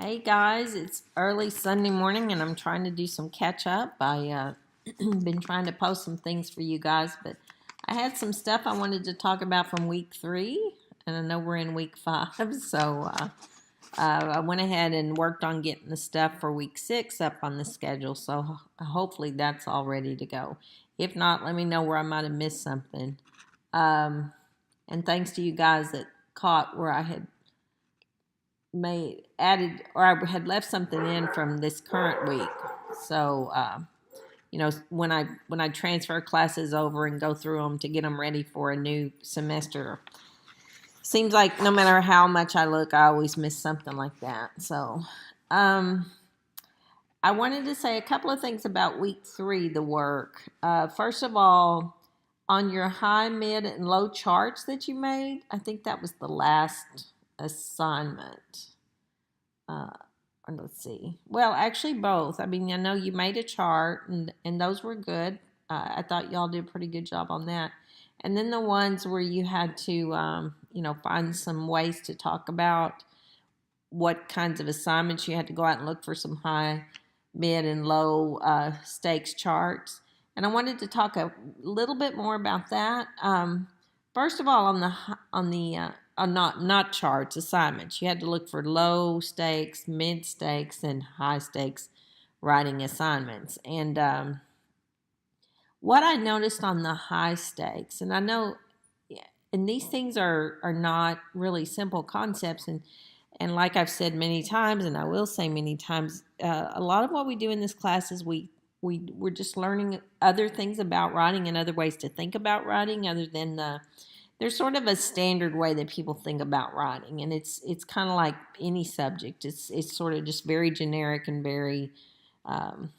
Hey guys, it's early Sunday morning and I'm trying to do some catch up. I been trying to post some things for you guys, but I had some stuff I wanted to talk about from week 3, and I know we're in week 5, so I went ahead and worked on getting the stuff for week 6 up on the schedule, so hopefully that's all ready to go. If not, let me know where I might have missed something. And thanks to you guys that caught where I had added, or I had left something in from this current week. So when I transfer classes over and go through them to get them ready for a new semester, seems like no matter how much I look, I always miss something like that. So I wanted to say a couple of things about week 3, the work. First of all, on your high, mid, and low charts that you made, I think that was the last assignment. Let's see. Well, actually, both. I mean, I know you made a chart, and those were good. I thought y'all did a pretty good job on that. And then the ones where you had to, find some ways to talk about what kinds of assignments you had to go out and look for some high, mid, and low stakes charts. And I wanted to talk a little bit more about that. First of all, not charts, assignments. You had to look for low stakes, mid stakes, and high stakes writing assignments. And what I noticed on the high stakes, and I know, and these things are not really simple concepts, and like I've said many times, and I will say many times, a lot of what we do in this class is we're just learning other things about writing and other ways to think about writing other than there's sort of a standard way that people think about writing, and it's kind of like any subject. It's sort of just very generic and very um,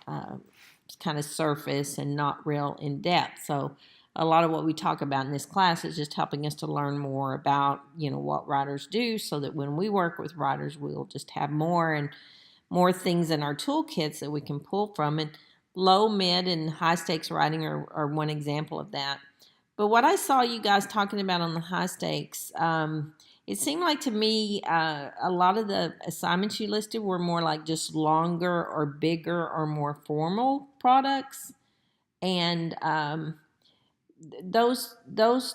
kind of surface and not real in depth. So a lot of what we talk about in this class is just helping us to learn more about what writers do, so that when we work with writers, we'll just have more and more things in our toolkits that we can pull from. And low, mid, and high stakes writing are one example of that. But what I saw you guys talking about on the high stakes, it seemed like to me a lot of the assignments you listed were more like just longer or bigger or more formal products. And those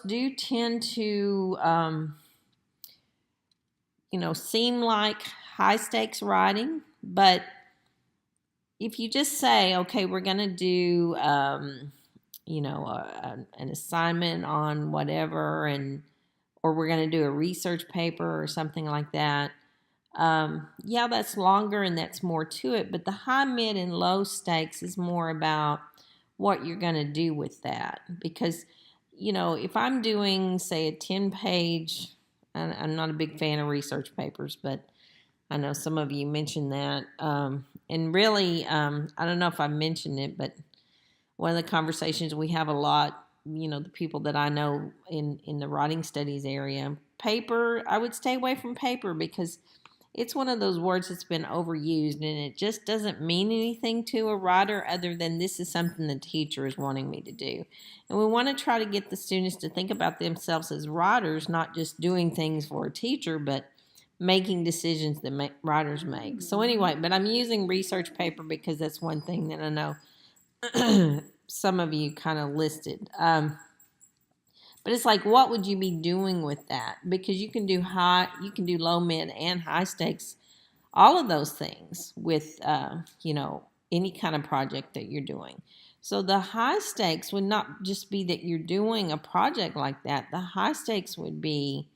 do tend to, seem like high stakes writing. But if you just say, okay, we're going to do an assignment on whatever, or we're going to do a research paper or something like that. Yeah, that's longer and that's more to it. But the high, mid, and low stakes is more about what you're going to do with that. Because, if I'm doing, say, a 10-page, I'm not a big fan of research papers, but I know some of you mentioned that. And really, I don't know if I mentioned it, but one of the conversations we have a lot, the people that I know in the writing studies area, paper, I would stay away from paper because it's one of those words that's been overused, and it just doesn't mean anything to a writer other than this is something the teacher is wanting me to do. And we want to try to get the students to think about themselves as writers, not just doing things for a teacher, but making decisions that writers make. So anyway, but I'm using research paper because that's one thing that I know some of you kind of listed. But it's like, what would you be doing with that? Because you can do low, mid, and high stakes, all of those things with, any kind of project that you're doing. So the high stakes would not just be that you're doing a project like that. The high stakes would be,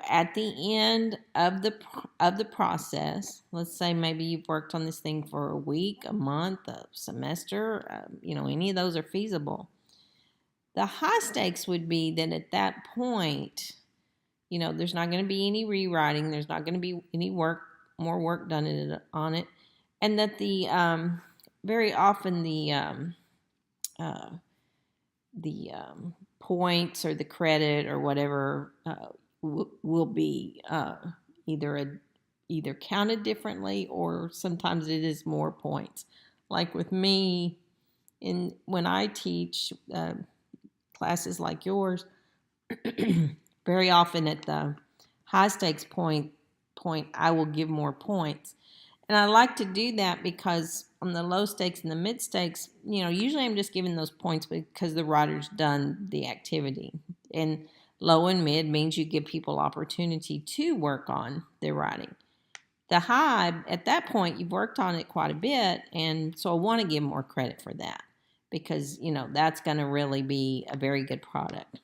at the end of the process. Let's say maybe you've worked on this thing for a week, a month, a semester. Any of those are feasible. The high stakes would be that at that point, there's not going to be any rewriting. There's not going to be any more work done on it, and that the very often the points or the credit or whatever will be either counted differently, or sometimes it is more points. Like with me, when I teach classes like yours, very often at the high stakes point, point, I will give more points. And I like to do that because on the low stakes and the mid stakes, usually I'm just giving those points because the writer's done the activity. And low and mid means you give people opportunity to work on their writing. The high, at that point, you've worked on it quite a bit, and so I want to give more credit for that because, that's going to really be a very good product.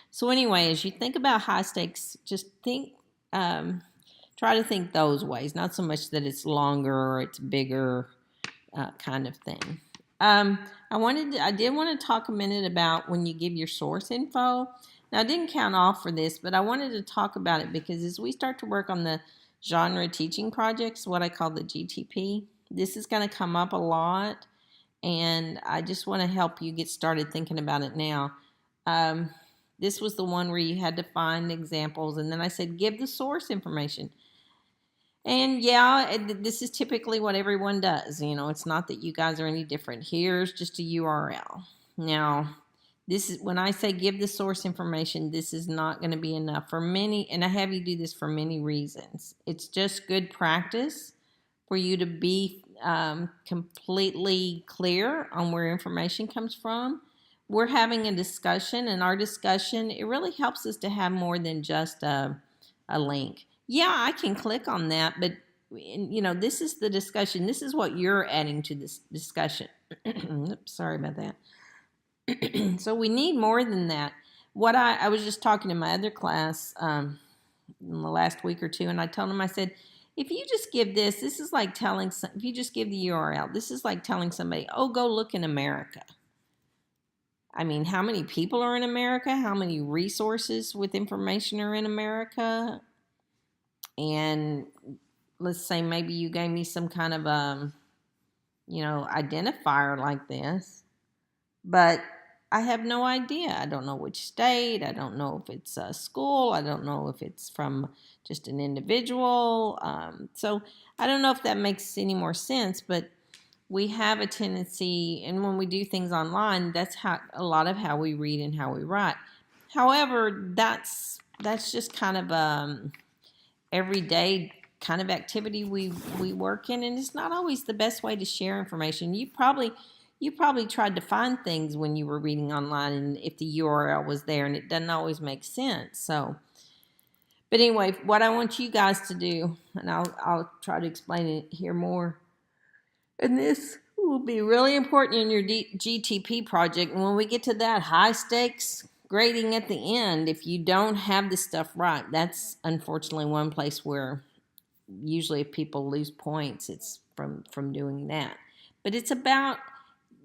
So anyway, as you think about high stakes, just think, try to think those ways, not so much that it's longer or it's bigger kind of thing. I did want to talk a minute about when you give your source info. Now, I didn't count off for this, but I wanted to talk about it because as we start to work on the genre teaching projects, what I call the GTP, this is going to come up a lot, and I just want to help you get started thinking about it now. This was the one where you had to find examples, and then I said, give the source information. And yeah, this is typically what everyone does. It's not that you guys are any different. Here's just a URL. Now, this is when I say give the source information, this is not going to be enough for many, and I have you do this for many reasons. It's just good practice for you to be completely clear on where information comes from. We're having a discussion, and our discussion, it really helps us to have more than just a link. Yeah, I can click on that, but this is the discussion. This is what you're adding to this discussion. Oops, sorry about that. So we need more than that. What I was just talking to my other class in the last week or two, and I told them, I said, if you just give this is like telling, if you just give the URL, this is like telling somebody, oh, go look in America. I mean, how many people are in America? How many resources with information are in America? And let's say maybe you gave me some kind of identifier like this, but I have no idea. I don't know which state. I don't know if it's a school. I don't know if it's from just an individual. So I don't know if that makes any more sense, but we have a tendency, and when we do things online, that's a lot of how we read and how we write. However, that's just kind of everyday kind of activity we work in, and it's not always the best way to share information. You probably tried to find things when you were reading online, and if the URL was there, and it doesn't always make sense. So, but anyway, what I want you guys to do, and I'll try to explain it here more, and this will be really important in your GTP project. And when we get to that high stakes grading at the end, if you don't have the stuff right, that's unfortunately one place where usually if people lose points, it's from doing that. But it's about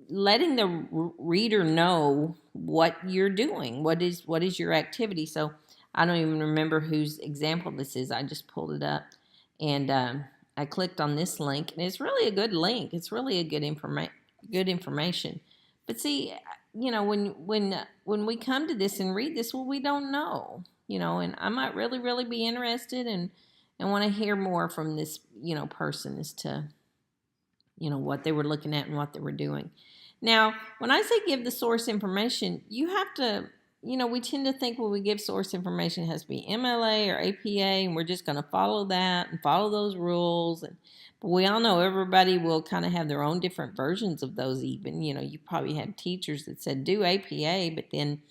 letting the reader know what you're doing. What is your activity? So I don't even remember whose example this is. I just pulled it up, and I clicked on this link, and it's really a good link. It's really a good information. But see, when we come to this and read this, well, we don't know, and I might really, really be interested and want to hear more from this, person as to, what they were looking at and what they were doing. Now, when I say give the source information, you have to, we tend to think when we give source information, it has to be MLA or APA, and we're just going to follow that and follow those rules. But we all know everybody will kind of have their own different versions of those even. You probably have teachers that said do APA, but then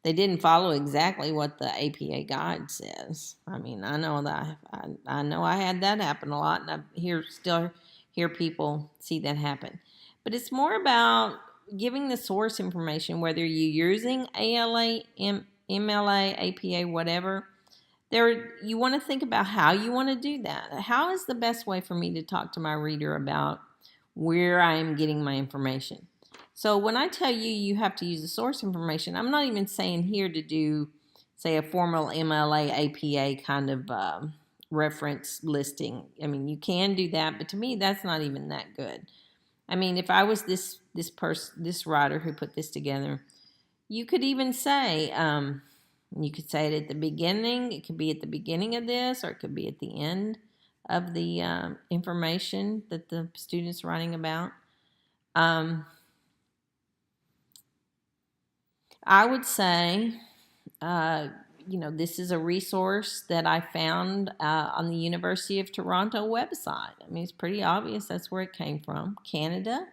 they didn't follow exactly what the APA guide says. I mean, I know that I know I had that happen a lot, and I still hear people see that happen. But it's more about giving the source information, whether you're using ALA, MLA, APA, whatever. You want to think about how you want to do that. How is the best way for me to talk to my reader about where I am getting my information? So when I tell you you have to use the source information, I'm not even saying here to do, say, a formal MLA, APA kind of reference listing. I mean, you can do that, but to me, that's not even that good. I mean, if I was this writer who put this together, you could even say, you could say it at the beginning. It could be at the beginning of this, or it could be at the end of the information that the student's writing about. I would say this is a resource that I found on the University of Toronto website. I mean, it's pretty obvious that's where it came from. Canada.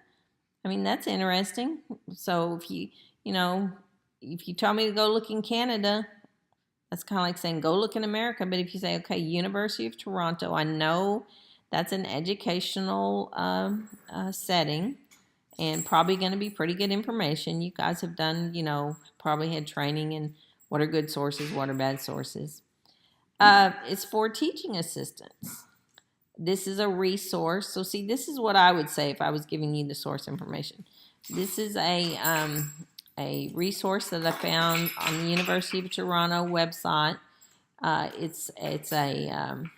I mean, that's interesting. So if you tell me to go look in Canada, that's kind of like saying go look in America. But if you say, okay, University of Toronto, I know that's an educational setting and probably going to be pretty good information. You guys have done, probably had training in what are good sources, what are bad sources. It's for teaching assistants. This is a resource. So see, this is what I would say if I was giving you the source information. This is a resource that I found on the University of Toronto website. It's a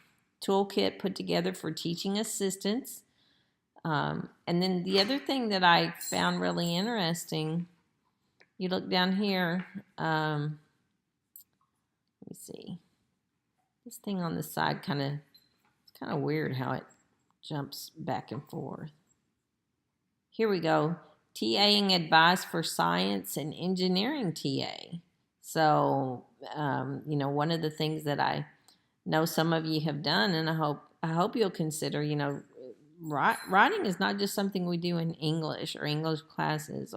toolkit put together for teaching assistants. And then the other thing that I found really interesting, you look down here, let me see. This thing on the side it's kind of weird how it jumps back and forth. Here we go. TAing advice for science and engineering TA. So, one of the things that I know some of you have done, and I hope you'll consider, writing is not just something we do in English or English classes,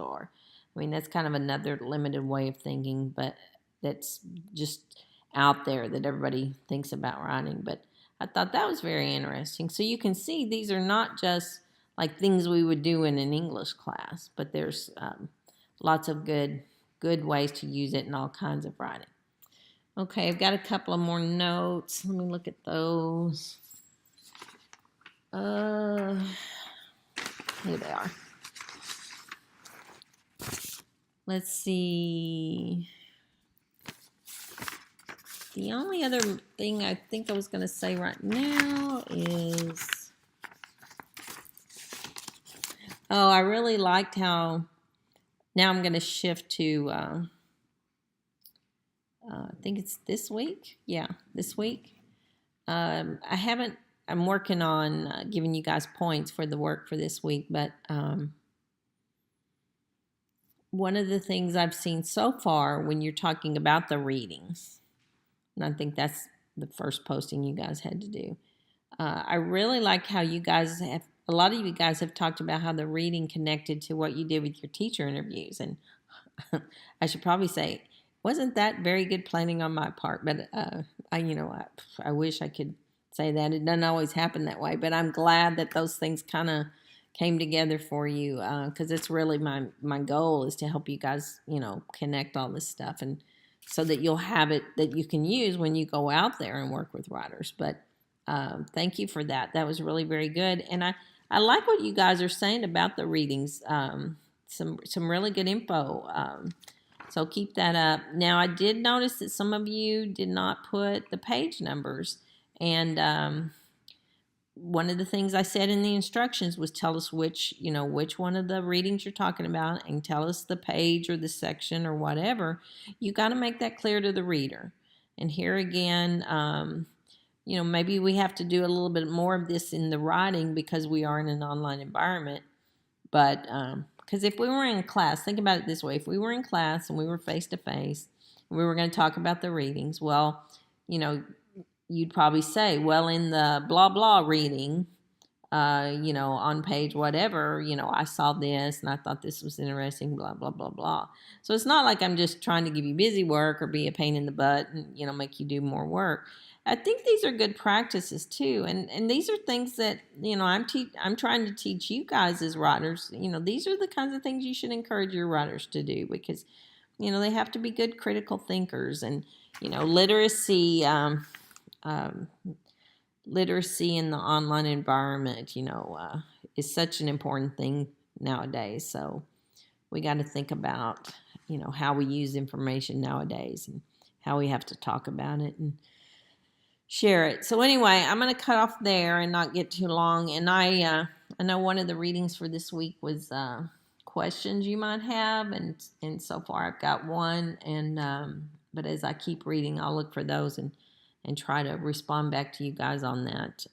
that's kind of another limited way of thinking, but that's just out there that everybody thinks about writing. But I thought that was very interesting. So you can see these are not just like things we would do in an English class, but there's lots of good ways to use it in all kinds of writing. Okay, I've got a couple of more notes. Let me look at those. Here they are. Let's see. The only other thing I think I was going to say right now is, I really liked how, now I'm going to shift to, I think it's this week. Yeah, this week. I'm working on giving you guys points for the work for this week, but one of the things I've seen so far when you're talking about the readings, and I think that's the first posting you guys had to do. I really like how a lot of you guys have talked about how the reading connected to what you did with your teacher interviews. And I should probably say, wasn't that very good planning on my part? But I wish I could say that. It doesn't always happen that way. But I'm glad that those things kind of came together for you, because it's really my goal is to help you guys, connect all this stuff, and so that you'll have it that you can use when you go out there and work with writers. But thank you for that. That was really very good. And I like what you guys are saying about the readings. Some really good info. So keep that up. Now, I did notice that some of you did not put the page numbers. And one of the things I said in the instructions was tell us which one of the readings you're talking about, and tell us the page or the section or whatever. You got to make that clear to the reader. And here again, maybe we have to do a little bit more of this in the writing because we are in an online environment. But because if we were in class, think about it this way. If we were in class and we were face-to-face, and we were going to talk about the readings, well, you'd probably say, well, in the blah, blah reading, on page whatever, I saw this and I thought this was interesting, blah, blah, blah, blah. So it's not like I'm just trying to give you busy work or be a pain in the butt and, make you do more work. I think these are good practices too. And these are things that, I'm trying to teach you guys as writers. These are the kinds of things you should encourage your writers to do because, they have to be good critical thinkers. And, literacy, literacy in the online environment, is such an important thing nowadays. So we got to think about, how we use information nowadays and how we have to talk about it and share it. So anyway, I'm going to cut off there and not get too long. And I know one of the readings for this week was questions you might have, and so far I've got one. And but as I keep reading, I'll look for those and try to respond back to you guys on that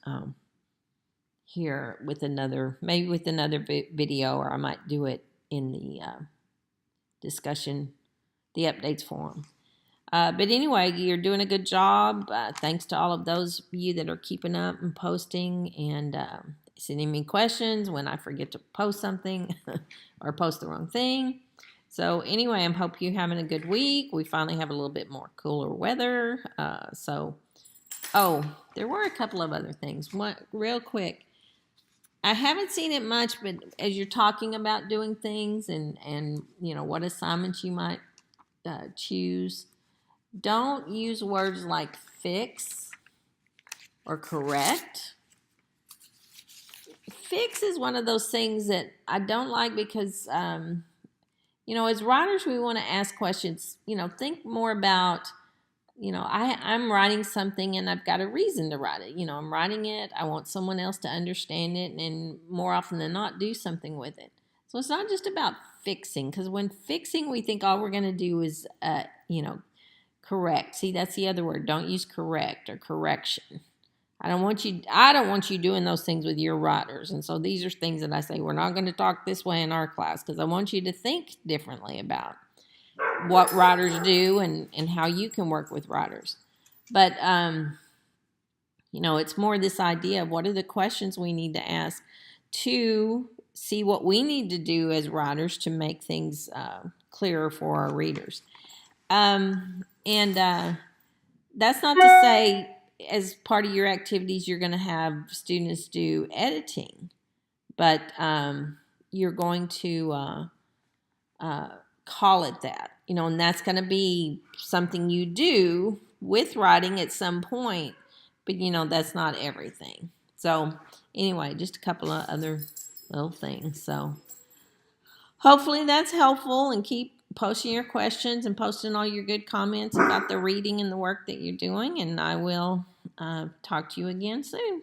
here with another video, or I might do it in the discussion, the updates forum. But anyway, you're doing a good job. Thanks to all of those of you that are keeping up and posting and sending me questions when I forget to post something or post the wrong thing. So anyway, I hope you're having a good week. We finally have a little bit more cooler weather. Oh, there were a couple of other things. One, real quick. I haven't seen it much, but as you're talking about doing things and what assignments you might choose, don't use words like fix or correct. Fix is one of those things that I don't like because, as writers, we want to ask questions. Think more about, I'm writing something and I've got a reason to write it. I'm writing it. I want someone else to understand it and more often than not do something with it. So it's not just about fixing, because when fixing, we think all we're going to do is, correct. See, that's the other word. Don't use correct or correction. I don't want you doing those things with your writers. And so these are things that I say, we're not going to talk this way in our class, because I want you to think differently about what writers do and how you can work with writers. But, it's more this idea of what are the questions we need to ask to see what we need to do as writers to make things clearer for our readers. That's not to say as part of your activities you're going to have students do editing, but you're going to call it that, and that's going to be something you do with writing at some point, but that's not everything. So anyway, just a couple of other little things. So hopefully that's helpful, and keep posting your questions and posting all your good comments about the reading and the work that you're doing, and I will talk to you again soon.